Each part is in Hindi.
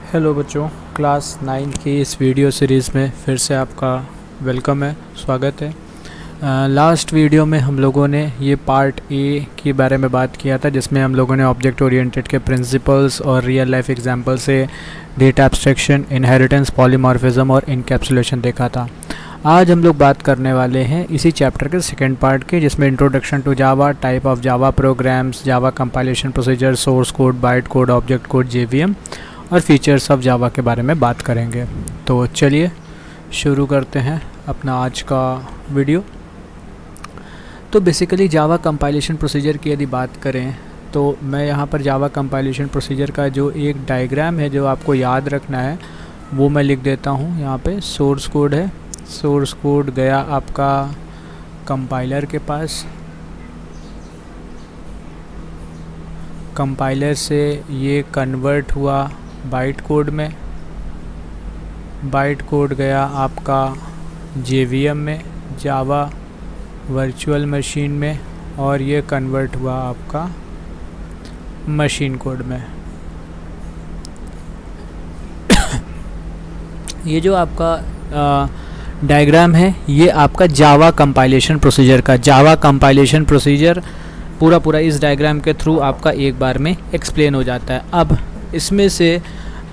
हेलो बच्चों, क्लास 9 की इस वीडियो सीरीज़ में फिर से आपका वेलकम है, स्वागत है। लास्ट वीडियो में हम लोगों ने ये पार्ट ए के बारे में बात किया था, जिसमें हम लोगों ने ऑब्जेक्ट ओरिएंटेड के प्रिंसिपल्स और रियल लाइफ एग्जांपल से डेटा एब्स्ट्रैक्शन, इनहेरिटेंस, पॉलीमॉर्फिज्म और इनकैप्सुलेशन देखा था। आज हम लोग बात करने वाले हैं इसी चैप्टर के सेकेंड पार्ट के, जिसमें introduction to Java, type of Java programs, Java compilation procedure, source code, byte code, object code, JVM और फीचर्स ऑफ जावा के बारे में बात करेंगे। तो चलिए शुरू करते हैं अपना आज का वीडियो। तो बेसिकली जावा कंपाइलेशन प्रोसीजर की यदि बात करें तो मैं यहाँ पर जावा कंपाइलेशन प्रोसीजर का जो एक डायग्राम है जो आपको याद रखना है वो मैं लिख देता हूँ। यहाँ पे सोर्स कोड है, सोर्स कोड गया आपका कंपाइलर के पास, कंपाइलर से ये कन्वर्ट हुआ बाइट कोड में, बाइट कोड गया आपका जेवीएम में, जावा वर्चुअल मशीन में, और ये कन्वर्ट हुआ आपका मशीन कोड में। ये जो आपका डायग्राम है ये आपका जावा कंपाइलेशन प्रोसीजर का, जावा कंपाइलेशन प्रोसीजर पूरा इस डायग्राम के थ्रू आपका एक बार में एक्सप्लेन हो जाता है। अब इसमें से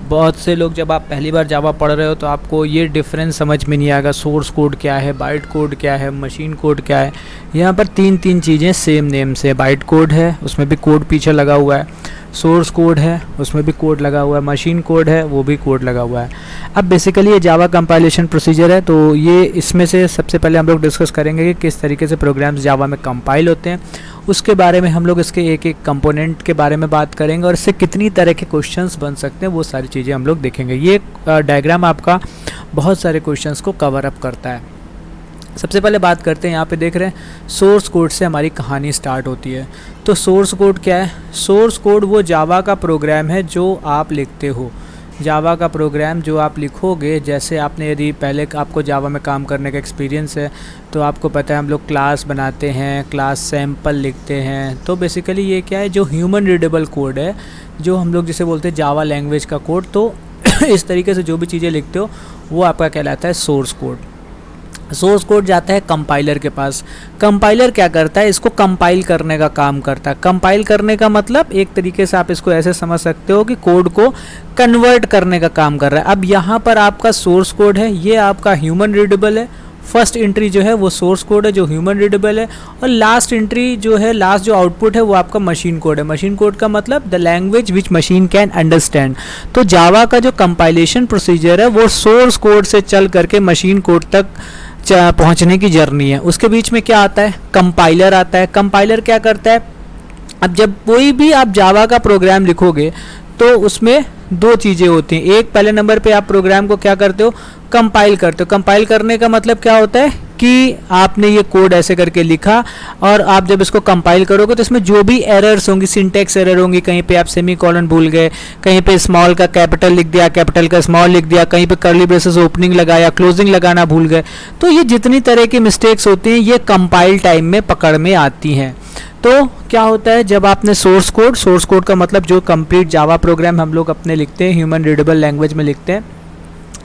बहुत से लोग जब आप पहली बार जावा पढ़ रहे हो तो आपको ये डिफरेंस समझ में नहीं आएगा, सोर्स कोड क्या है, बाइट कोड क्या है, मशीन कोड क्या है। यहाँ पर तीन चीज़ें सेम नेम से, बाइट कोड है उसमें भी कोड पीछे लगा हुआ है, सोर्स कोड है उसमें भी कोड लगा हुआ है, मशीन कोड है वो भी कोड लगा हुआ है। अब बेसिकली ये जावा कंपाइलेशन प्रोसीजर है, तो ये इसमें से सबसे पहले हम लोग डिस्कस करेंगे कि किस तरीके से प्रोग्राम्स जावा में कंपाइल होते हैं। उसके बारे में हम लोग इसके एक एक कंपोनेंट के बारे में बात करेंगे और इससे कितनी तरह के क्वेश्चंस बन सकते हैं वो सारी चीज़ें हम लोग देखेंगे। ये डायग्राम आपका बहुत सारे क्वेश्चंस को कवर अप करता है। सबसे पहले बात करते हैं, यहाँ पे देख रहे हैं सोर्स कोड से हमारी कहानी स्टार्ट होती है। तो सोर्स कोड क्या है? सोर्स कोड वो जावा का प्रोग्राम है जो आप लिखते हो, जावा का प्रोग्राम जो आप लिखोगे। जैसे आपने यदि पहले आपको जावा में काम करने का एक्सपीरियंस है तो आपको पता है हम लोग क्लास बनाते हैं, क्लास सैम्पल लिखते हैं। तो बेसिकली ये क्या है, जो ह्यूमन रीडेबल कोड है, जो हम लोग जिसे बोलते हैं जावा लैंग्वेज का कोड। तो इस तरीके से जो भी चीज़ें लिखते हो वो आपका कहलाता है सोर्स कोड। सोर्स कोड जाता है कंपाइलर के पास। कंपाइलर क्या करता है? इसको कंपाइल करने का काम करता है। कंपाइल करने का मतलब एक तरीके से आप इसको ऐसे समझ सकते हो कि कोड को कन्वर्ट करने का काम कर रहा है। अब यहाँ पर आपका सोर्स कोड है, ये आपका ह्यूमन रीडेबल है। फर्स्ट एंट्री जो है वो सोर्स कोड है जो ह्यूमन रीडेबल है, और लास्ट एंट्री जो है, लास्ट जो आउटपुट है वो आपका मशीन कोड है। मशीन कोड का मतलब the language which machine can understand. तो जावा का जो कंपाइलेशन प्रोसीजर है वो सोर्स कोड से चल करके मशीन कोड तक पहुंचने की जर्नी है। उसके बीच में क्या आता है? कंपाइलर आता है। कंपाइलर क्या करता है? अब जब कोई भी आप जावा का प्रोग्राम लिखोगे तो उसमें दो चीज़ें होती हैं। एक, पहले नंबर पे आप प्रोग्राम को क्या करते हो? कंपाइल करते हो। कंपाइल करने का मतलब क्या होता है कि आपने ये कोड ऐसे करके लिखा और आप जब इसको कंपाइल करोगे तो इसमें जो भी एरर्स होंगी, सिंटैक्स एरर होंगी, कहीं पे आप सेमीकोलन भूल गए, कहीं पे स्मॉल का कैपिटल लिख दिया, कैपिटल का स्मॉल लिख दिया, कहीं पे कर्ली ब्रेसेस ओपनिंग लगाया, क्लोजिंग लगाना भूल गए, तो ये जितनी तरह की मिस्टेक्स होती हैं ये कंपाइल टाइम में पकड़ में आती हैं। तो क्या होता है, जब आपने सोर्स कोड का मतलब जो कंप्लीट जावा प्रोग्राम हम लोग अपने लिखते हैं, ह्यूमन रीडेबल लैंग्वेज में लिखते हैं,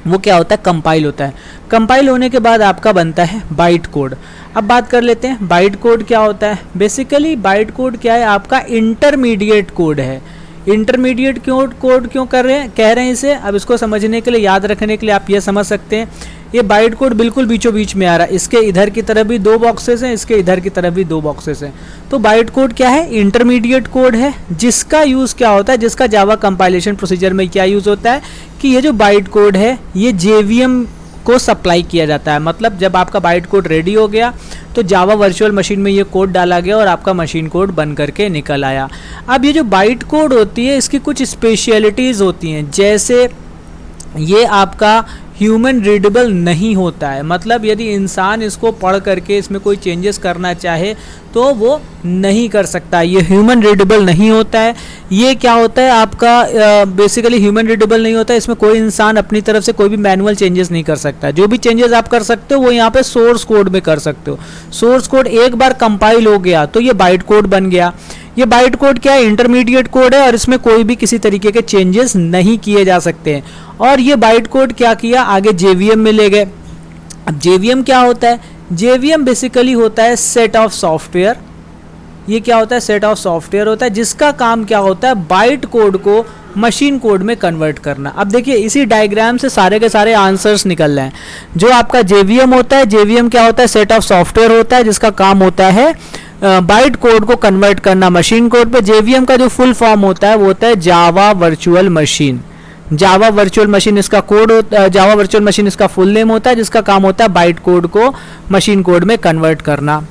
वो क्या होता है? कंपाइल होता है। कंपाइल होने के बाद आपका बनता है बाइट कोड। अब बात कर लेते हैं बाइट कोड क्या होता है। बेसिकली बाइट कोड क्या है? आपका इंटरमीडिएट कोड है। इंटरमीडिएट कोड क्यों कह रहे हैं इसे? अब इसको समझने के लिए, याद रखने के लिए आप ये समझ सकते हैं, ये बाइट कोड बिल्कुल बीचों बीच में आ रहा है। इसके इधर की तरफ भी दो बॉक्सेस हैं, इसके इधर की तरफ भी दो बॉक्सेस हैं। तो बाइट कोड क्या है? इंटरमीडिएट कोड है, जिसका यूज़ क्या होता है, जिसका जावा कंपाइलेशन प्रोसीजर में क्या यूज़ होता है कि ये जो बाइट कोड है ये जेवीएम को सप्लाई किया जाता है। मतलब जब आपका बाइट कोड रेडी हो गया तो जावा वर्चुअल मशीन में ये कोड डाला गया और आपका मशीन कोड बन करके निकल आया। अब ये जो बाइट कोड होती है इसकी कुछ स्पेशलिटीज़ होती हैं, जैसे ये आपका ह्यूमन रीडेबल नहीं होता है। मतलब यदि इंसान इसको पढ़ करके इसमें कोई चेंजेस करना चाहे तो वो नहीं कर सकता, ये ह्यूमन रीडेबल नहीं होता है। ये क्या होता है आपका, बेसिकली ह्यूमन रीडेबल नहीं होता है, इसमें कोई इंसान अपनी तरफ से कोई भी मैनुअल चेंजेस नहीं कर सकता। जो भी चेंजेस आप कर सकते हो वो यहाँ पे सोर्स कोड में कर सकते हो। सोर्स कोड एक बार कंपाइल हो गया तो ये बाइट कोड बन गया। ये बाइट कोड क्या है, इंटरमीडिएट कोड है और इसमें कोई भी किसी तरीके के चेंजेस नहीं किए जा सकते हैं। और ये बाइट कोड क्या किया, आगे JVM में ले गए। अब JVM क्या होता है, JVM बेसिकली होता है सेट ऑफ सॉफ्टवेयर। ये क्या होता है, सेट ऑफ सॉफ्टवेयर होता है जिसका काम क्या होता है, बाइट कोड को मशीन कोड में कन्वर्ट करना। अब देखिए इसी डायग्राम से सारे के सारे आंसर्स निकल रहे हैं। जो आपका JVM होता है, JVM क्या होता है, सेट ऑफ सॉफ्टवेयर होता है जिसका काम होता है बाइट कोड को कन्वर्ट करना मशीन कोड पे। JVM का जो फुल फॉर्म होता है वो होता है जावा वर्चुअल मशीन। जावा वर्चुअल मशीन इसका कोड होता है, जावा वर्चुअल मशीन इसका फुल नेम होता है जिसका काम होता है बाइट कोड को मशीन कोड में कन्वर्ट करना।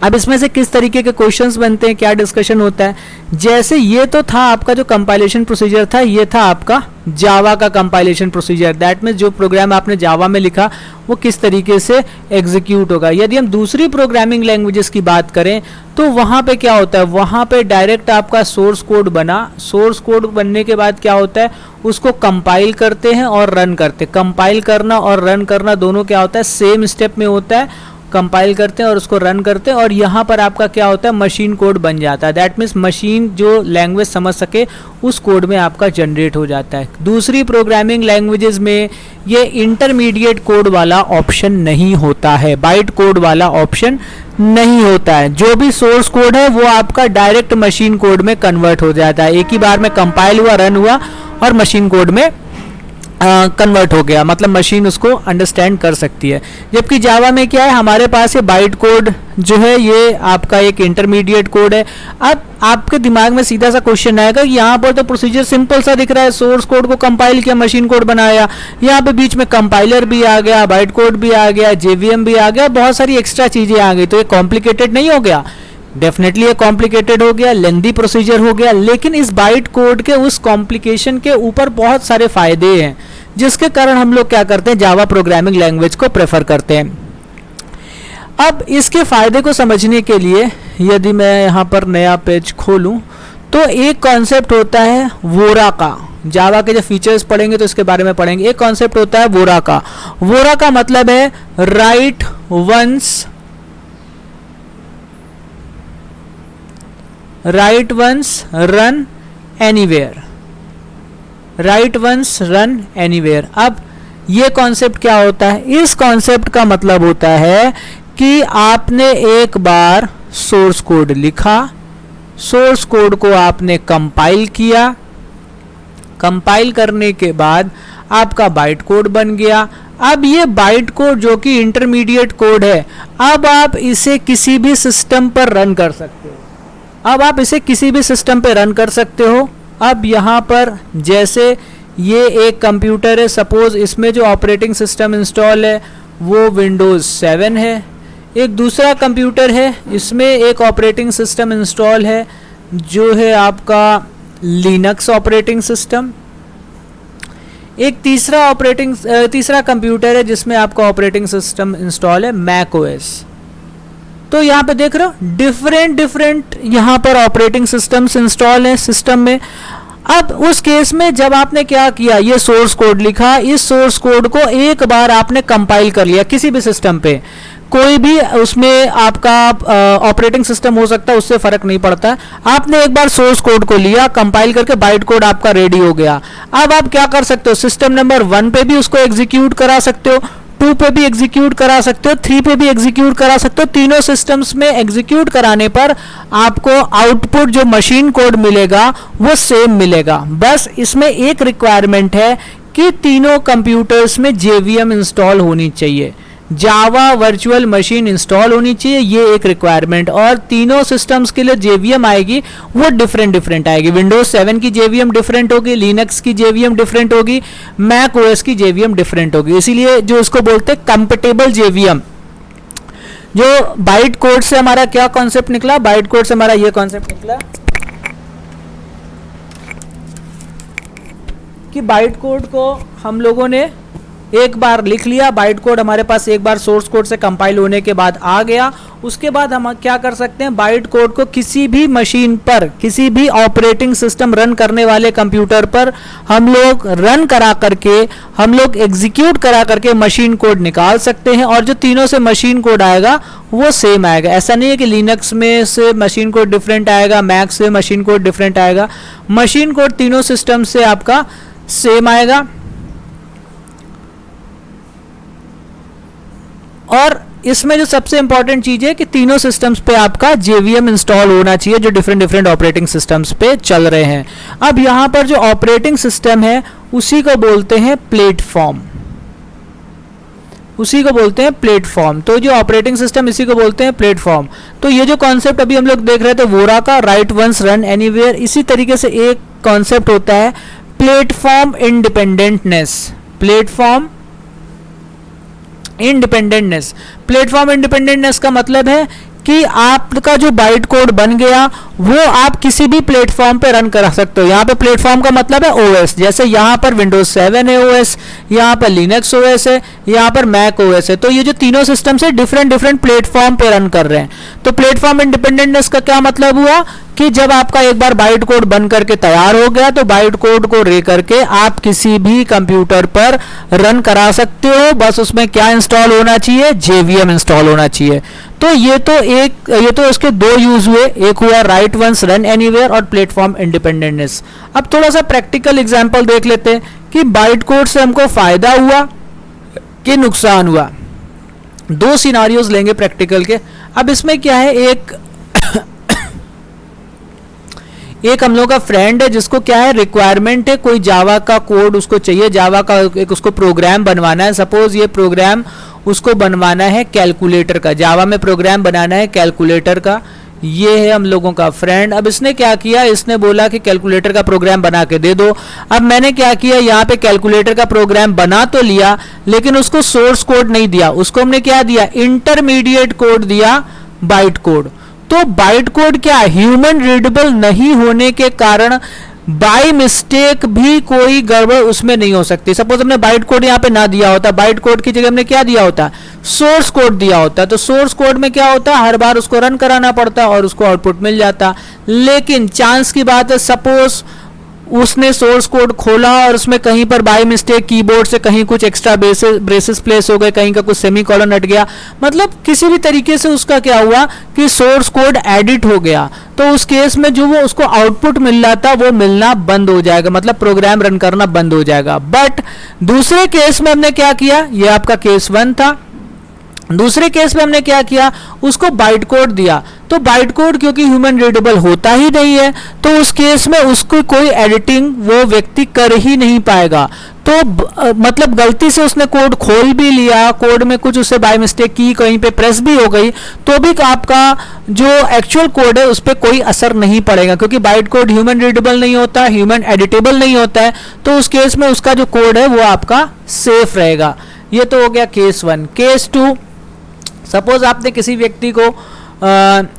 अब इसमें से किस तरीके के क्वेश्चंस बनते हैं, क्या डिस्कशन होता है, जैसे ये तो था आपका जो कंपाइलेशन प्रोसीजर था, ये था आपका जावा का कंपाइलेशन प्रोसीजर। दैट मीन्स जो प्रोग्राम आपने जावा में लिखा वो किस तरीके से एग्जीक्यूट होगा। यदि हम दूसरी प्रोग्रामिंग लैंग्वेजेस की बात करें तो वहाँ पे क्या होता है, वहाँ पे डायरेक्ट आपका सोर्स कोड बना, सोर्स कोड बनने के बाद क्या होता है, उसको कंपाइल करते हैं और रन करते हैं। कंपाइल करना और रन करना दोनों क्या होता है, सेम स्टेप में होता है। कंपाइल करते हैं और उसको रन करते हैं और यहाँ पर आपका क्या होता है, मशीन कोड बन जाता है। दैट मीन्स मशीन जो लैंग्वेज समझ सके उस कोड में आपका जनरेट हो जाता है। दूसरी प्रोग्रामिंग लैंग्वेजेस में ये इंटरमीडिएट कोड वाला ऑप्शन नहीं होता है, बाइट कोड वाला ऑप्शन नहीं होता है। जो भी सोर्स कोड है वो आपका डायरेक्ट मशीन कोड में कन्वर्ट हो जाता है। एक ही बार में कंपाइल हुआ, रन हुआ और मशीन कोड में कन्वर्ट हो गया, मतलब मशीन उसको अंडरस्टैंड कर सकती है। जबकि जावा में क्या है, हमारे पास ये बाइट कोड जो है ये आपका एक इंटरमीडिएट कोड है। अब आपके दिमाग में सीधा सा क्वेश्चन आएगा कि यहाँ पर तो प्रोसीजर सिंपल सा दिख रहा है, सोर्स कोड को कंपाइल किया, मशीन कोड बनाया, यहाँ पे बीच में कंपाइलर भी आ गया, बाइट कोड भी आ गया, JVM भी आ गया, बहुत सारी एक्स्ट्रा चीजें आ गई, तो ये कॉम्प्लिकेटेड नहीं हो गया? डेफिनेटली ये कॉम्प्लिकेटेड हो गया, लेंदी प्रोसीजर हो गया। लेकिन इस बाइट कोड के उस कॉम्प्लिकेशन के ऊपर बहुत सारे फायदे हैं जिसके कारण हम लोग क्या करते हैं, जावा प्रोग्रामिंग लैंग्वेज को प्रेफर करते हैं। अब इसके फायदे को समझने के लिए यदि मैं यहाँ पर नया पेज खोलूँ तो एक कॉन्सेप्ट होता है वोरा का। जावा के जब फीचर्स पढ़ेंगे तो इसके बारे में पढ़ेंगे। एक कॉन्सेप्ट होता है वोरा का। वोरा का मतलब है write once run anywhere. Write once run anywhere. अब ये कॉन्सेप्ट क्या होता है, इस कॉन्सेप्ट का मतलब होता है कि आपने एक बार सोर्स कोड लिखा, सोर्स कोड को आपने कंपाइल किया, कंपाइल करने के बाद आपका बाइट कोड बन गया। अब ये बाइट कोड जो कि इंटरमीडिएट कोड है, अब आप इसे किसी भी सिस्टम पर रन कर सकते हो। अब आप इसे किसी भी सिस्टम पे रन कर सकते हो। अब यहाँ पर जैसे ये एक कंप्यूटर है, सपोज इसमें जो ऑपरेटिंग सिस्टम इंस्टॉल है वो विंडोज़ 7 है। एक दूसरा कंप्यूटर है, इसमें एक ऑपरेटिंग सिस्टम इंस्टॉल है जो है आपका लिनक्स ऑपरेटिंग सिस्टम। एक तीसरा कंप्यूटर है जिसमें आपका ऑपरेटिंग सिस्टम इंस्टॉल है मैक ओएस। तो यहाँ पे देख रहे हो डिफरेंट यहाँ पर ऑपरेटिंग सिस्टम्स इंस्टॉल है सिस्टम में। अब उस केस में जब आपने क्या किया, ये सोर्स कोड लिखा, इस सोर्स कोड को एक बार आपने कंपाइल कर लिया किसी भी सिस्टम पे, कोई भी उसमें आपका ऑपरेटिंग सिस्टम हो सकता है, उससे फर्क नहीं पड़ता। आपने एक बार सोर्स कोड को लिया, कंपाइल करके बाइट कोड आपका रेडी हो गया। अब आप क्या कर सकते हो, सिस्टम नंबर 1 पे भी उसको एग्जीक्यूट करा सकते हो, 2 पे भी एग्जीक्यूट करा सकते हो, 3 पे भी एग्जीक्यूट करा सकते हो। तीनों सिस्टम्स में एग्जीक्यूट कराने पर आपको आउटपुट जो मशीन कोड मिलेगा वो सेम मिलेगा। बस इसमें एक रिक्वायरमेंट है कि तीनों कंप्यूटर्स में JVM इंस्टॉल होनी चाहिए, जावा वर्चुअल मशीन इंस्टॉल होनी चाहिए, ये एक रिक्वायरमेंट। और तीनों सिस्टम्स के लिए JVM आएगी वो डिफरेंट आएगी। विंडोज 7 की JVM डिफरेंट होगी, लिनक्स की JVM डिफरेंट होगी, मैक ओएस की JVM डिफरेंट होगी। इसीलिए जो इसको बोलते हैं कंपैटिबल JVM। जो बाइट कोड से हमारा क्या कॉन्सेप्ट निकला, बाइट कोड से हमारा ये कॉन्सेप्ट निकला कि बाइट कोड को हम लोगों ने एक बार लिख लिया बाइट कोड हमारे पास, एक बार सोर्स कोड से कंपाइल होने के बाद आ गया, उसके बाद हम क्या कर सकते हैं, बाइट कोड को किसी भी मशीन पर, किसी भी ऑपरेटिंग सिस्टम रन करने वाले कंप्यूटर पर हम लोग रन करा करके, हम लोग एग्जीक्यूट करा करके मशीन कोड निकाल सकते हैं, और जो तीनों से मशीन कोड आएगा वो सेम आएगा। ऐसा नहीं है कि लिनक्स में से मशीन कोड डिफरेंट आएगा, मैक से मशीन कोड डिफरेंट आएगा, मशीन कोड तीनों सिस्टम से आपका सेम आएगा। और इसमें जो सबसे इंपॉर्टेंट चीज है कि तीनों सिस्टम्स पे आपका JVM इंस्टॉल होना चाहिए जो डिफरेंट ऑपरेटिंग सिस्टम्स पे चल रहे हैं। अब यहां पर जो ऑपरेटिंग सिस्टम है उसी को बोलते हैं प्लेटफॉर्म, उसी को बोलते हैं प्लेटफॉर्म। तो जो ऑपरेटिंग सिस्टम इसी को बोलते हैं प्लेटफॉर्म। तो ये जो कॉन्सेप्ट अभी हम लोग देख रहे थे वोरा का, राइट वंस रन एनीवेयर, इसी तरीके से एक कॉन्सेप्ट होता है प्लेटफॉर्म इंडिपेंडेंटनेस। प्लेटफॉर्म इंडिपेंडेंटनेस, प्लेटफॉर्म इंडिपेंडेंटनेस का मतलब है कि आपका जो बाइट कोड बन गया वो आप किसी भी प्लेटफॉर्म पे रन करा सकते हो। यहाँ पे प्लेटफॉर्म का मतलब है ओएस, जैसे यहाँ पर विंडोज 7 है ओएस, यहाँ पर लिनक्स ओएस है, यहाँ पर मैक ओएस है। तो ये जो तीनों सिस्टम से डिफरेंट प्लेटफॉर्म पे रन कर रहे हैं। तो प्लेटफॉर्म इंडिपेंडेंटनेस का क्या मतलब हुआ कि जब आपका एक बार बाइट कोड बन करके तैयार हो गया तो बाइट कोड को रे करके आप किसी भी कंप्यूटर पर रन करा सकते हो, बस उसमें क्या इंस्टॉल होना चाहिए, JVM इंस्टॉल होना चाहिए। तो ये तो इसके दो यूज हुए, एक हुआ राइट वंस रन एनीवेयर और प्लेटफॉर्म इंडिपेंडेंटनेस। अब थोड़ा सा प्रैक्टिकल एग्जांपल देख लेते हैं कि बाइट कोड से हमको फायदा हुआ कि नुकसान हुआ। दो सिनारियोज लेंगे प्रैक्टिकल के। अब इसमें क्या है, एक हम लोग का फ्रेंड है जिसको क्या है रिक्वायरमेंट है, कोई जावा का कोड उसको चाहिए, जावा का एक उसको प्रोग्राम बनवाना है। सपोज ये प्रोग्राम उसको बनवाना है कैलकुलेटर का, जावा में प्रोग्राम बनाना है कैलकुलेटर का। ये है हम लोगों का फ्रेंड। अब इसने क्या किया, इसने बोला कि कैलकुलेटर का प्रोग्राम बना के दे दो। अब मैंने क्या किया, यहाँ पे कैलकुलेटर का प्रोग्राम बना तो लिया लेकिन उसको सोर्स कोड नहीं दिया, उसको हमने क्या दिया, इंटरमीडिएट कोड दिया, बाइट कोड। तो बाइट कोड क्या ह्यूमन रीडेबल नहीं होने के कारण बाय मिस्टेक भी कोई गड़बड़ उसमें नहीं हो सकती। सपोज हमने बाइट कोड यहाँ पे ना दिया होता, बाइट कोड की जगह हमने क्या दिया होता, सोर्स कोड दिया होता, तो सोर्स कोड में क्या होता, हर बार उसको रन कराना पड़ता और उसको आउटपुट मिल जाता। लेकिन चांस की बात है, सपोज उसने सोर्स कोड खोला और उसमें कहीं पर बाय मिस्टेक कीबोर्ड से कहीं कुछ एक्स्ट्रा ब्रेसेस प्लेस हो गए, कहीं का कुछ सेमीकोलन हट गया, मतलब किसी भी तरीके से उसका क्या हुआ कि सोर्स कोड एडिट हो गया, तो उस केस में जो वो उसको आउटपुट मिल रहा था वो मिलना बंद हो जाएगा, मतलब प्रोग्राम रन करना बंद हो जाएगा। बट दूसरे केस में हमने क्या किया, ये आपका केस 1 था। दूसरे केस में हमने क्या किया, उसको बाइट कोड दिया। तो बाइट कोड क्योंकि ह्यूमन रीडेबल होता ही नहीं है तो उस केस में उसको कोई एडिटिंग वो व्यक्ति कर ही नहीं पाएगा। तो मतलब गलती से उसने कोड खोल भी लिया, कोड में कुछ उससे बाय मिस्टेक की, कहीं पे प्रेस भी हो गई, तो भी आपका जो एक्चुअल कोड है उस पर कोई असर नहीं पड़ेगा, क्योंकि बाइट कोड ह्यूमन रीडेबल नहीं होता, ह्यूमन एडिटेबल नहीं होता है। तो उस केस में उसका जो कोड है वो आपका सेफ रहेगा। ये तो हो गया केस 1। केस 2, सपोज आपने किसी व्यक्ति को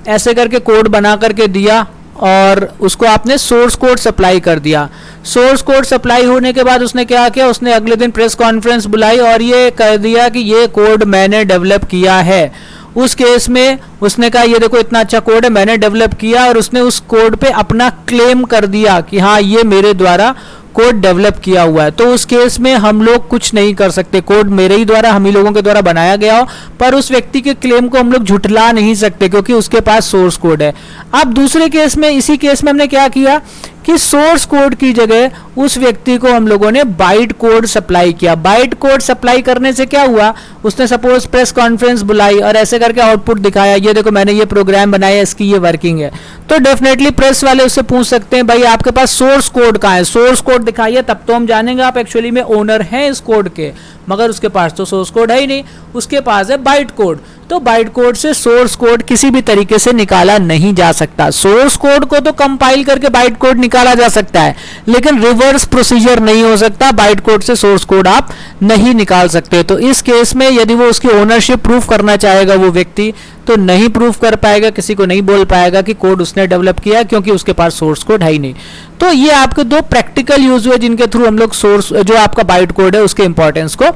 ऐसे करके कोड बना करके दिया और उसको आपने सोर्स कोड सप्लाई कर दिया। सोर्स कोड सप्लाई होने के बाद उसने क्या किया, उसने अगले दिन प्रेस कॉन्फ्रेंस बुलाई और ये कह दिया कि ये कोड मैंने डेवलप किया है। उस केस में उसने कहा ये देखो इतना अच्छा कोड है मैंने डेवलप किया, और उसने उस कोड पे अपना क्लेम कर दिया कि हाँ ये मेरे द्वारा कोड डेवलप किया हुआ है। तो उस केस में हम लोग कुछ नहीं कर सकते, कोड मेरे ही द्वारा, हम ही लोगों के द्वारा बनाया गया हो, पर उस व्यक्ति के क्लेम को हम लोग झुठला नहीं सकते क्योंकि उसके पास सोर्स कोड है। अब दूसरे केस में, इसी केस में हमने क्या किया कि सोर्स कोड की जगह उस व्यक्ति को हम लोगों ने बाइट कोड सप्लाई किया। बाइट कोड सप्लाई करने से क्या हुआ, उसने सपोज प्रेस कॉन्फ्रेंस बुलाई और ऐसे करके आउटपुट दिखाया, ये देखो मैंने ये प्रोग्राम बनाया, इसकी ये वर्किंग है। तो डेफिनेटली प्रेस वाले उससे पूछ सकते हैं भाई आपके पास सोर्स कोड कहाँ है, सोर्स कोड दिखाइए, तब तो हम जानेंगे आप एक्चुअली में ओनर हैं इस कोड के। मगर उसके पास तो सोर्स कोड है ही नहीं, उसके पास है बाइट कोड। तो बाइट कोड से सोर्स कोड किसी भी तरीके से निकाला नहीं जा सकता। सोर्स कोड को तो कंपाइल करके बाइट कोड निकाला जा सकता है, लेकिन रिवर्स प्रोसीजर नहीं हो सकता, बाइट कोड से सोर्स कोड आप नहीं निकाल सकते। तो इस केस में यदि वो उसकी ओनरशिप प्रूफ करना चाहेगा वो व्यक्ति, तो नहीं प्रूफ कर पाएगा, किसी को नहीं बोल पाएगा कि कोड उसने डेवलप किया, क्योंकि उसके पास सोर्स कोड है ही नहीं। तो ये आपके दो प्रैक्टिकल यूज हुए जिनके थ्रू हम लोग सोर्स जो आपका बाइट कोड है उसके इंपॉर्टेंस को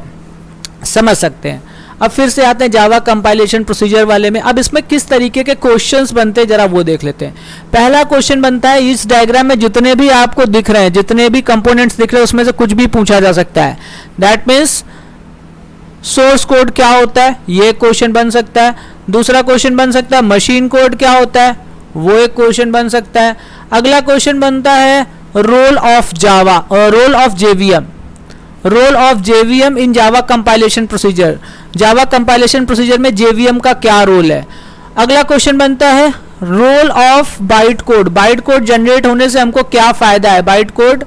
समझ सकते हैं। अब फिर से आते हैं जावा कंपाइलेशन प्रोसीजर वाले में। अब इसमें किस तरीके के क्वेश्चंस बनते हैं जरा वो देख लेते हैं। पहला क्वेश्चन बनता है, इस डायग्राम में जितने भी आपको दिख रहे हैं, जितने भी कंपोनेंट्स दिख रहे हैं, उसमें से कुछ भी पूछा जा सकता है। दैट मीन्स सोर्स कोड क्या होता है, ये क्वेश्चन बन सकता है। दूसरा क्वेश्चन बन सकता है मशीन कोड क्या होता है, वो एक क्वेश्चन बन सकता है। अगला क्वेश्चन बनता है रोल ऑफ जावा और role of JVM, role of JVM in Java compilation procedure, Java compilation procedure में जेवीएम का क्या रोल है। अगला क्वेश्चन बनता है role of byte code, byte code generate होने से हमको क्या फायदा है, बाइट कोड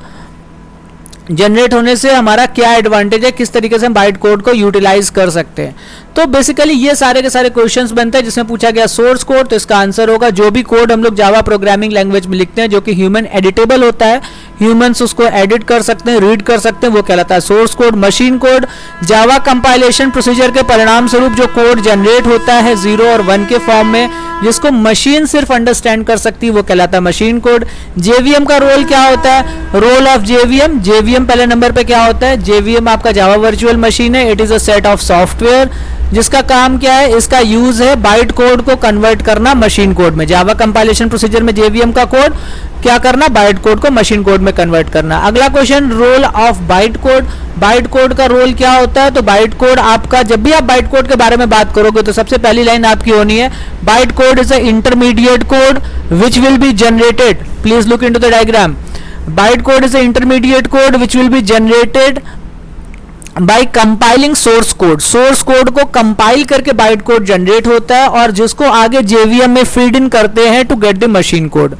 जनरेट होने से हमारा क्या एडवांटेज है, किस तरीके से हम बाइट कोड को यूटिलाइज कर सकते हैं। तो बेसिकली ये सारे के सारे क्वेश्चंस बनते हैं जिसमें पूछा गया सोर्स कोड, तो इसका आंसर होगा जो भी कोड हम लोग जावा प्रोग्रामिंग लैंग्वेज में लिखते हैं जो कि ह्यूमन एडिटेबल होता है, ह्यूमंस उसको एडिट कर सकते हैं, रीड कर सकते हैं, वो कहलाता है source code. Machine code Java compilation procedure के परिणाम स्वरूप जो कोड जनरेट होता है 0 और 1 के फॉर्म में, जिसको मशीन सिर्फ अंडरस्टैंड कर सकती है, वो कहलाता है मशीन कोड। जेवीएम का रोल क्या होता है, रोल ऑफ जेवीएम, जेवीएम पहले नंबर पे क्या होता है, जेवीएम आपका जावा वर्चुअल मशीन है, it is a set of software जिसका काम क्या है, इसका यूज है बाइट कोड को कन्वर्ट करना मशीन कोड में। जावा कंपाइलेशन प्रोसीजर में जेवीएम का कोड क्या करना, बाइट कोड को मशीन कोड में कन्वर्ट करना। अगला question role of byte code, byte code का रोल क्या होता है, तो बाइट कोड आपका, जब भी आप बाइट कोड के बारे में बात करोगे तो सबसे पहली लाइन आपकी होनी है byte code is a intermediate code which will be generated, please look into the diagram, bite code is a intermediate code which will be generated by compiling source code, source code को कंपाइल करके बाइट कोड जनरेट होता है और जिसको आगे जेवीएम में फीड इन करते हैं to get the machine code.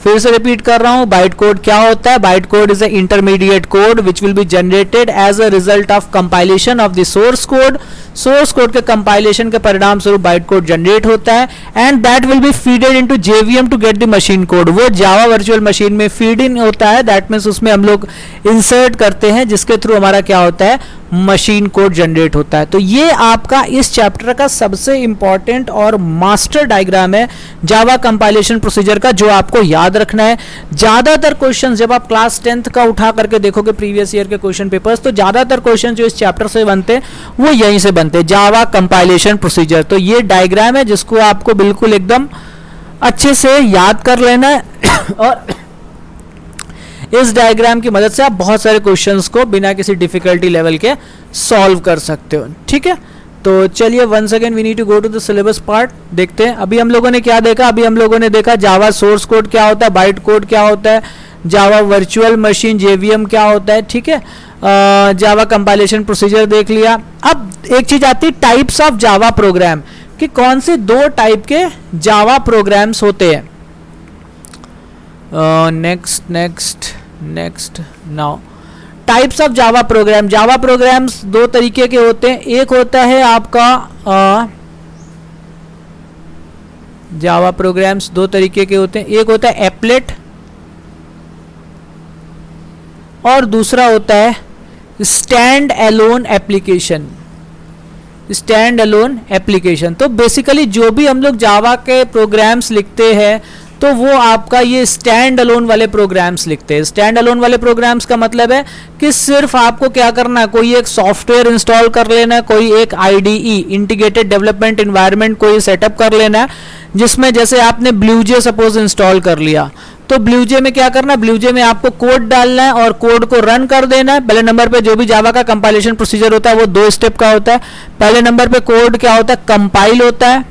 फिर से रिपीट कर रहा हूं, बाइट कोड क्या होता है, byte code is a intermediate code which will be generated as a result of compilation of the source code, source code के कंपाइलेशन के परिणाम स्वरूप बाइट कोड जनरेट होता है and that will be feeded into JVM to get the machine code, वो जावा वर्चुअल मशीन में फीड इन होता है, दैट मीन्स उसमें हम लोग इंसर्ट करते हैं जिसके थ्रू हमारा क्या होता है, मशीन कोड जनरेट होता है। तो ये आपका इस चैप्टर का सबसे इंपॉर्टेंट और मास्टर डायग्राम है जावा कंपाइलेशन प्रोसीजर का, जो आपको याद रखना है। ज्यादातर क्वेश्चन जब आप क्लास 10th का उठा करके देखोगे प्रीवियस ईयर के क्वेश्चन पेपर्स, तो ज्यादातर क्वेश्चन जो इस चैप्टर से बनते हैं वो यहीं से बनते हैं, जावा कंपाइलेशन प्रोसीजर। तो ये डायग्राम है जिसको आपको बिल्कुल एकदम अच्छे से याद कर लेना है और इस डायग्राम की मदद से आप बहुत सारे क्वेश्चंस को बिना किसी डिफिकल्टी लेवल के सॉल्व कर सकते हो। ठीक है, तो चलिए once again we need to go to the syllabus part, देखते हैं अभी हम लोगों ने क्या देखा। अभी हम लोगों ने देखा जावा सोर्स कोड क्या होता है, बाइट कोड क्या होता है, जावा वर्चुअल मशीन जेवीएम क्या होता है। ठीक है, जावा कंपाइलेशन प्रोसीजर देख लिया। अब एक चीज आती है टाइप्स ऑफ जावा प्रोग्राम, कि कौन से दो टाइप के जावा प्रोग्राम्स होते हैं। Next now types of Java program, Java programmes दो तरीके के होते हैं। एक होता है आपका जावा प्रोग्राम्स दो तरीके के होते हैं, एक होता है एप्लेट और दूसरा होता है stand alone application, stand alone application. तो बेसिकली जो भी हम लोग जावा के प्रोग्राम्स लिखते हैं तो वो आपका ये स्टैंड अलोन वाले प्रोग्राम्स लिखते हैं। स्टैंड अलोन वाले प्रोग्राम्स का मतलब है कि सिर्फ आपको क्या करना है, कोई एक सॉफ्टवेयर इंस्टॉल कर लेना है, कोई एक आईडीई इंटीग्रेटेड डेवलपमेंट एनवायरनमेंट कोई सेटअप कर लेना है, जिसमें जैसे आपने ब्लूजे सपोज इंस्टॉल कर लिया, तो ब्लूजे में क्या करना है, ब्लूजे में आपको कोड डालना है और कोड को रन कर देना है। पहले नंबर पे जो भी जावा का कंपाइलेशन प्रोसीजर होता है वो 2 स्टेप का होता है। पहले नंबर पे कोड क्या होता है, कंपाइल होता है,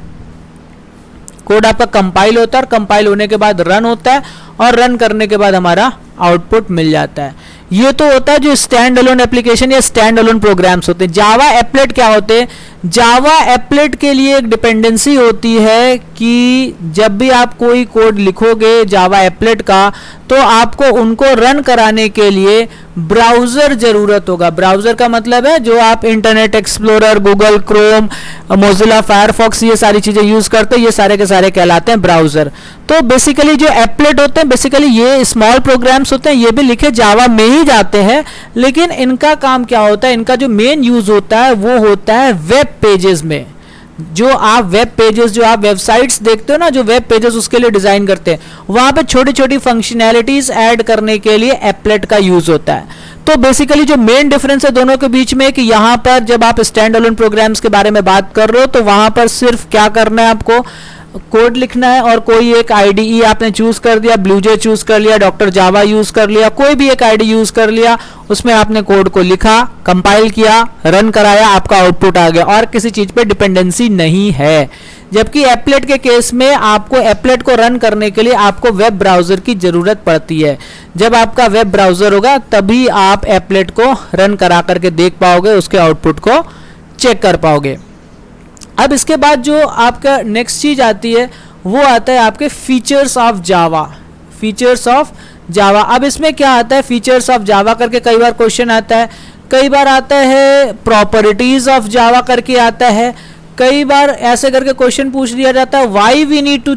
कोड आपका कंपाइल होता है और कंपाइल होने के बाद रन होता है और रन करने के बाद हमारा आउटपुट मिल जाता है। ये तो होता है जो स्टैंड अलोन एप्लीकेशन या स्टैंड अलोन प्रोग्राम्स होते हैं। जावा एप्लेट क्या होते हैं, जावा एप्लेट के लिए एक डिपेंडेंसी होती है कि जब भी आप कोई कोड लिखोगे जावा एप्लेट का, तो आपको उनको रन कराने के लिए ब्राउजर जरूरत होगा। ब्राउजर का मतलब है जो आप internet explorer, Google Chrome, Mozilla Firefox ये सारी चीजें यूज करते हैं, ये सारे के सारे कहलाते हैं ब्राउजर। तो बेसिकली जो एप्लेट होते हैं, बेसिकली ये स्मॉल प्रोग्राम्स होते हैं, ये भी लिखे जावा में ही जाते हैं, लेकिन इनका काम क्या होता है, इनका जो मेन यूज होता है वो होता है वेब पेजेस में। जो आप वेब पेजेस, जो आप वेबसाइट्स देखते हो ना, जो वेब पेजेस उसके लिए डिजाइन करते हैं, वहां पे छोटी छोटी फंक्शनैलिटीज ऐड करने के लिए एप्लेट का यूज होता है। तो तो बेसिकली जो मेन डिफरेंस है दोनों के बीच में कि यहाँ पर जब आप स्टैंड अलोन प्रोग्राम्स के बारे में बात कर रहे हो तो वहां पर सिर्फ क्या करना है, आपको कोड लिखना है और कोई एक आईडीई आपने चूज कर दिया, ब्लूजे चूज कर लिया, डॉक्टर जावा यूज कर लिया, कोई भी एक आईडी यूज कर लिया, उसमें आपने कोड को लिखा, कंपाइल किया, रन कराया, आपका आउटपुट आ गया और किसी चीज पे डिपेंडेंसी नहीं है। जबकि एप्लेट के केस में आपको एप्लेट को रन करने के लिए आपको वेब ब्राउजर की जरूरत पड़ती है। जब आपका वेब ब्राउजर होगा तभी आप एप्लेट को रन करा करके देख पाओगे, उसके आउटपुट को चेक कर पाओगे। अब इसके बाद जो आपका नेक्स्ट चीज आती है वो आता है आपके features of Java. Features of जावा, अब इसमें क्या आता है, फीचर्स ऑफ जावा करके कई बार क्वेश्चन आता है, कई बार आता है प्रॉपर्टीज ऑफ जावा करके आता है, कई बार ऐसे करके क्वेश्चन पूछ दिया जाता है why we need to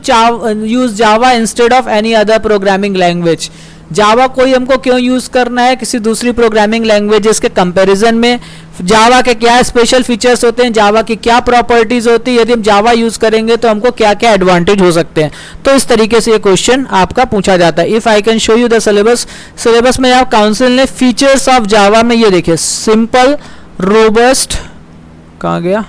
use Java instead of any other programming language. Java कोई हमको क्यों यूज करना है किसी दूसरी प्रोग्रामिंग लैंग्वेजेस के कंपैरिजन में, जावा के क्या स्पेशल फीचर्स होते हैं, जावा की क्या प्रॉपर्टीज होती है, यदि हम जावा यूज करेंगे तो हमको क्या क्या एडवांटेज हो सकते हैं। तो इस तरीके से ये क्वेश्चन आपका पूछा जाता है। If I can show you the syllabus में आप काउंसिल ने फीचर्स ऑफ जावा में ये देखिए सिंपल, रोबस्ट, कहाँ गया,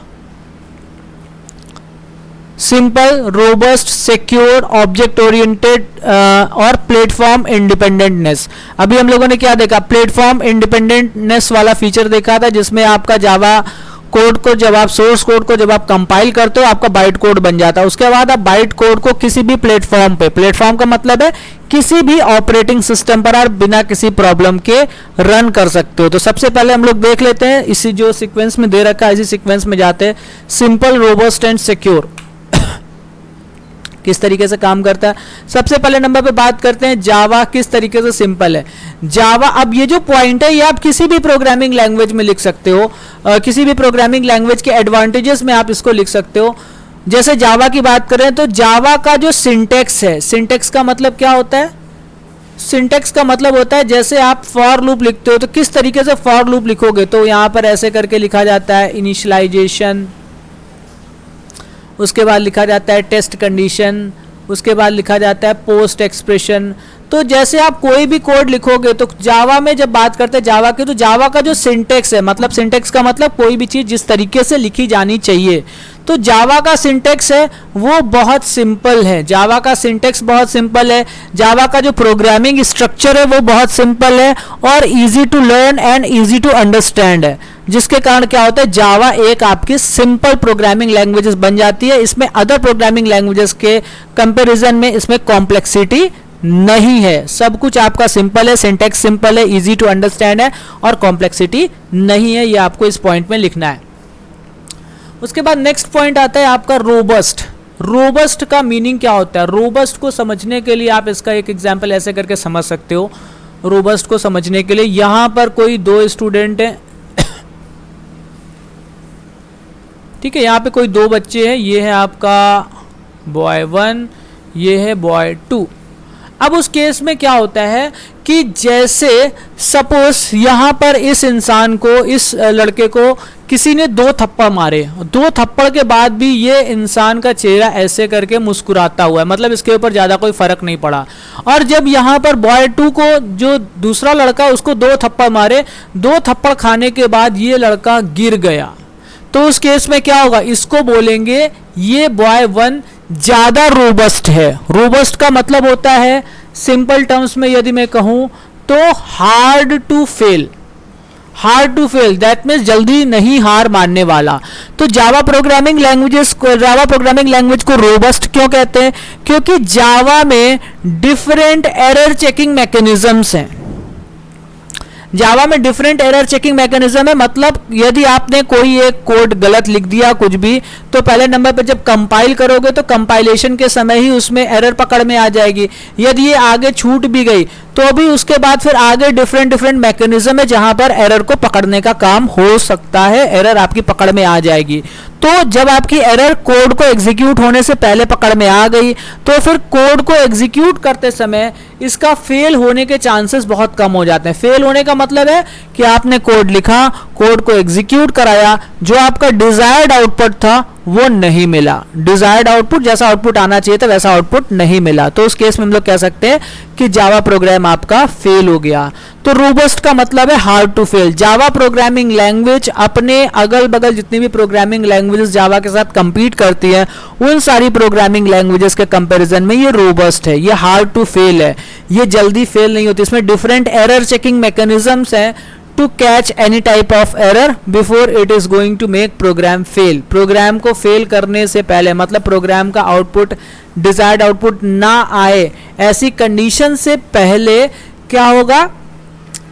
simple, robust, secure, object oriented और प्लेटफॉर्म इंडिपेंडेंटनेस। अभी हम लोगों ने क्या देखा, प्लेटफॉर्म इंडिपेंडेंटनेस वाला फीचर देखा था जिसमें आपका जावा कोड को जब आप सोर्स कोड को जब आप कंपाइल करते हो आपका बाइट कोड बन जाता है। उसके बाद आप बाइट कोड को किसी भी प्लेटफॉर्म पे, प्लेटफॉर्म का मतलब है किसी भी ऑपरेटिंग सिस्टम पर आप बिना किसी प्रॉब्लम के रन कर सकते हो। तो सबसे पहले हम लोग देख लेते हैं इसी जो सीक्वेंस में दे रखा है इसी सीक्वेंस में जाते हैं। सिंपल, रोबस्ट एंड सिक्योर किस तरीके से काम करता है। सबसे पहले नंबर पे बात करते हैं जावा किस तरीके से सिंपल है। जावा, अब ये जो पॉइंट है ये आप किसी भी प्रोग्रामिंग लैंग्वेज में लिख सकते हो, किसी भी प्रोग्रामिंग लैंग्वेज के एडवांटेजेस में आप इसको लिख सकते हो। जैसे जावा की बात करें तो जावा का जो सिंटेक्स है, सिंटेक्स का मतलब क्या होता है, सिंटेक्स का मतलब होता है जैसे आप फॉर लूप लिखते हो तो किस तरीके से फॉर लूप लिखोगे, तो यहाँ पर ऐसे करके लिखा जाता है इनिशियलाइजेशन, उसके बाद लिखा जाता है टेस्ट कंडीशन, उसके बाद लिखा जाता है पोस्ट एक्सप्रेशन। तो जैसे आप कोई भी कोड लिखोगे तो जावा में जब बात करते हैं जावा की, तो जावा का जो सिंटेक्स है, मतलब सिंटेक्स का मतलब कोई भी चीज जिस तरीके से लिखी जानी चाहिए, तो जावा का सिंटेक्स है वो बहुत सिंपल है। जावा का सिंटेक्स बहुत सिंपल है, जावा का जो प्रोग्रामिंग स्ट्रक्चर है वो बहुत सिंपल है और easy to learn and easy to understand है, जिसके कारण क्या होता है जावा एक आपकी सिंपल प्रोग्रामिंग लैंग्वेजेस बन जाती है। इसमें अदर प्रोग्रामिंग लैंग्वेजेस के कंपैरिजन में इसमें कॉम्प्लेक्सिटी नहीं है, सब कुछ आपका सिंपल है, सिंटेक्स सिंपल है, इजी टू अंडरस्टैंड है और कॉम्प्लेक्सिटी नहीं है। ये आपको इस पॉइंट में लिखना है। उसके बाद नेक्स्ट पॉइंट आता है आपका रोबस्ट। रोबस्ट का मीनिंग क्या होता है, रोबस्ट को समझने के लिए आप इसका एक एग्जांपल ऐसे करके समझ सकते हो। रोबस्ट को समझने के लिए यहां पर कोई दो स्टूडेंट हैं, ठीक है, यहाँ पे कोई दो बच्चे हैं, ये है आपका बॉय 1, ये है बॉय 2। अब उस केस में क्या होता है कि जैसे सपोज यहाँ पर इस इंसान को, इस लड़के को किसी ने 2 थप्पड़ मारे, 2 थप्पड़ के बाद भी ये इंसान का चेहरा ऐसे करके मुस्कुराता हुआ है, मतलब इसके ऊपर ज़्यादा कोई फर्क नहीं पड़ा। और जब यहाँ पर बॉय 2 को जो दूसरा लड़का उसको 2 थप्पड़ मारे, 2 थप्पड़ खाने के बाद ये लड़का गिर गया, तो उस केस में क्या होगा, इसको बोलेंगे ये बॉय 1 ज्यादा रोबस्ट है। रोबस्ट का मतलब होता है सिंपल टर्म्स में यदि मैं कहूं तो hard to fail, hard to fail that means जल्दी नहीं हार मानने वाला। तो जावा प्रोग्रामिंग लैंग्वेज को रोबस्ट क्यों कहते हैं, क्योंकि जावा में डिफरेंट एरर चेकिंग मैकेनिज्म्स हैं। जावा में डिफरेंट एरर चेकिंग मैकेनिज्म है, मतलब यदि आपने कोई एक कोड गलत लिख दिया कुछ भी, तो पहले नंबर पर जब कंपाइल करोगे तो कंपाइलेशन के समय ही उसमें एरर पकड़ में आ जाएगी। यदि ये आगे छूट भी गई तो भी उसके बाद फिर आगे डिफरेंट मैकेनिज्म है जहां पर एरर को पकड़ने का काम हो सकता है, एरर आपकी पकड़ में आ जाएगी। तो जब आपकी एरर कोड को एग्जीक्यूट होने से पहले पकड़ में आ गई तो फिर कोड को एग्जीक्यूट करते समय इसका फेल होने के चांसेस बहुत कम हो जाते हैं। फेल होने का मतलब है कि आपने कोड लिखा, कोड को एग्जीक्यूट कराया, जो आपका डिजायर्ड आउटपुट था वो नहीं मिला, डिजायर्ड आउटपुट जैसा आउटपुट आना चाहिए था वैसा आउटपुट नहीं मिला, तो उस केस में हम लोग कह सकते हैं कि जावा प्रोग्राम आपका फेल हो गया। तो रोबस्ट का मतलब है hard to fail. Java programming language अपने अगल बगल जितनी भी प्रोग्रामिंग लैंग्वेजेस जावा के साथ कंपीट करती है उन सारी प्रोग्रामिंग लैंग्वेजेस के कंपैरिजन में ये रोबस्ट है, ये हार्ड टू फेल है, ये जल्दी फेल नहीं होती। इसमें डिफरेंट एरर चेकिंग मैकेनिज्म्स हैं to catch any type of error before it is going to make program fail. Program को फेल करने से पहले, मतलब प्रोग्राम का आउटपुट डिजायर्ड आउटपुट ना आए, ऐसी कंडीशन से पहले क्या होगा,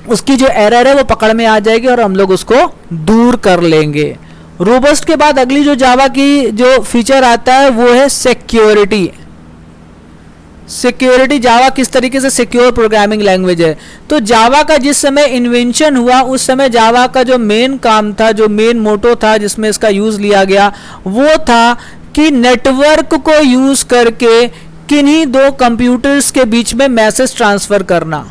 उसकी जो एरर है वो पकड़ में आ जाएगी और हम लोग उसको दूर कर लेंगे। रोबस्ट के बाद अगली जो जावा की जो फीचर आता है वो है सिक्योरिटी। सिक्योरिटी, जावा किस तरीके से सिक्योर प्रोग्रामिंग लैंग्वेज है। तो जावा का जिस समय इन्वेंशन हुआ उस समय जावा का जो मेन काम था, जो मेन मोटो था जिसमें इसका यूज लिया गया, वो था कि नेटवर्क को यूज करके किन्हीं दो कंप्यूटर्स के बीच में मैसेज ट्रांसफर करना,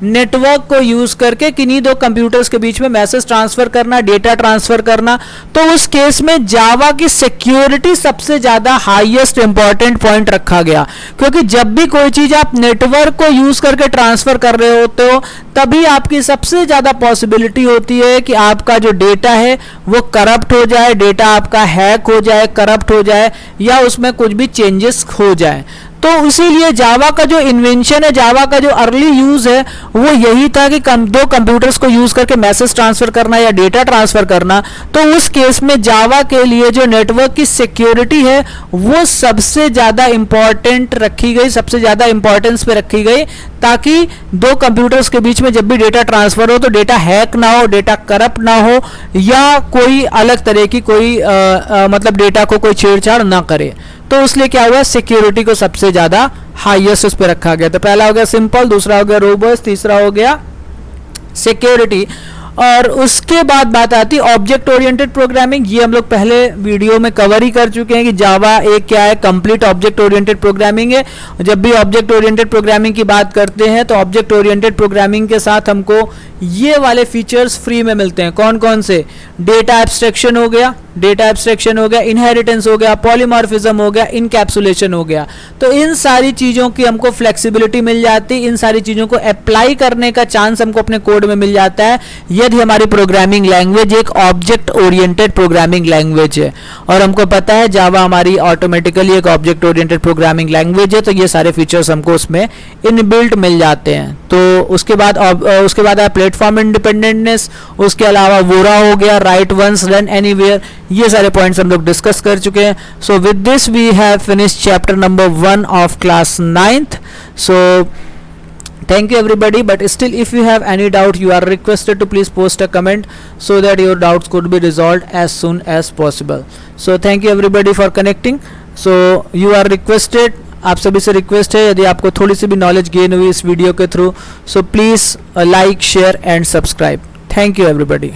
नेटवर्क को यूज करके किन्हीं दो कंप्यूटर्स के बीच में मैसेज ट्रांसफर करना, डेटा ट्रांसफर करना। तो उस केस में जावा की सिक्योरिटी सबसे ज्यादा हाईएस्ट इंपॉर्टेंट पॉइंट रखा गया, क्योंकि जब भी कोई चीज आप नेटवर्क को यूज करके ट्रांसफर कर रहे होते हो तभी आपकी सबसे ज्यादा पॉसिबिलिटी होती है कि आपका जो डेटा है वो करप्ट हो जाए, डेटा आपका हैक हो जाए, करप्ट हो जाए या उसमें कुछ भी चेंजेस हो जाए। तो इसीलिए जावा का जो इन्वेंशन है, जावा का जो अर्ली यूज है वो यही था कि दो कंप्यूटर्स को यूज करके मैसेज ट्रांसफर करना या डेटा ट्रांसफर करना। तो उस केस में जावा के लिए जो नेटवर्क की सिक्योरिटी है वो सबसे ज्यादा इंपॉर्टेंट रखी गई, सबसे ज्यादा इंपॉर्टेंस पे रखी गई, ताकि दो कंप्यूटर्स के बीच में जब भी डेटा ट्रांसफर हो तो डेटा हैक ना हो, डेटा करप्ट ना हो या कोई अलग तरह की कोई मतलब डेटा को कोई छेड़छाड़ ना करे। तो इसलिए क्या हुआ, सिक्योरिटी को सबसे ज्यादा हाईएस्ट उस पर रखा गया। तो पहला हो गया सिंपल, दूसरा हो गया रोबस्ट, तीसरा हो गया सिक्योरिटी। और उसके बाद बात आती है ऑब्जेक्ट ओरिएंटेड प्रोग्रामिंग। ये हम लोग पहले वीडियो में कवर ही कर चुके हैं कि जावा एक क्या है, कंप्लीट ऑब्जेक्ट ओरिएंटेड प्रोग्रामिंग है। जब भी ऑब्जेक्ट ओरिएंटेड प्रोग्रामिंग की बात करते हैं तो ऑब्जेक्ट ओरिएंटेड प्रोग्रामिंग के साथ हमको ये वाले फीचर्स फ्री में मिलते हैं। कौन कौन से, डेटा एब्स्ट्रैक्शन हो गया, डेटा एब्स्ट्रैक्शन हो गया, इनहेरिटेंस हो गया, पॉलीमॉर्फिज्म हो गया, इनकैप्सुलेशन हो गया। तो इन सारी चीज़ों की हमको फ्लेक्सिबिलिटी मिल जाती, इन सारी चीज़ों को अप्लाई करने का चांस हमको अपने कोड में मिल जाता है यदि हमारी प्रोग्रामिंग लैंग्वेज एक ऑब्जेक्ट ओरिएंटेड प्रोग्रामिंग लैंग्वेज है। और हमको पता है जावा हमारी ऑटोमेटिकली एक ऑब्जेक्ट ओरिएंटेड प्रोग्रामिंग लैंग्वेज है, तो ये सारे फीचर्स हमको उसमें इनबिल्ट मिल जाते हैं। तो उसके बाद है प्लेटफॉर्म इंडिपेंडेंटनेस, उसके अलावा वोरा हो गया, राइट वंस, रन एनीवेयर, ये सारे पॉइंट्स हम लोग डिस्कस कर चुके हैं। So with this we have finished chapter number 1 of class 9th। So thank you everybody, but still if you have any doubt you are requested to please post a comment so that your doubts could be resolved as soon as possible. So thank you everybody for connecting. So you are requested, आप सभी से रिक्वेस्ट है यदि आपको थोड़ी सी भी नॉलेज गेन हुई इस वीडियो के through, so please like, share and subscribe. Thank you everybody.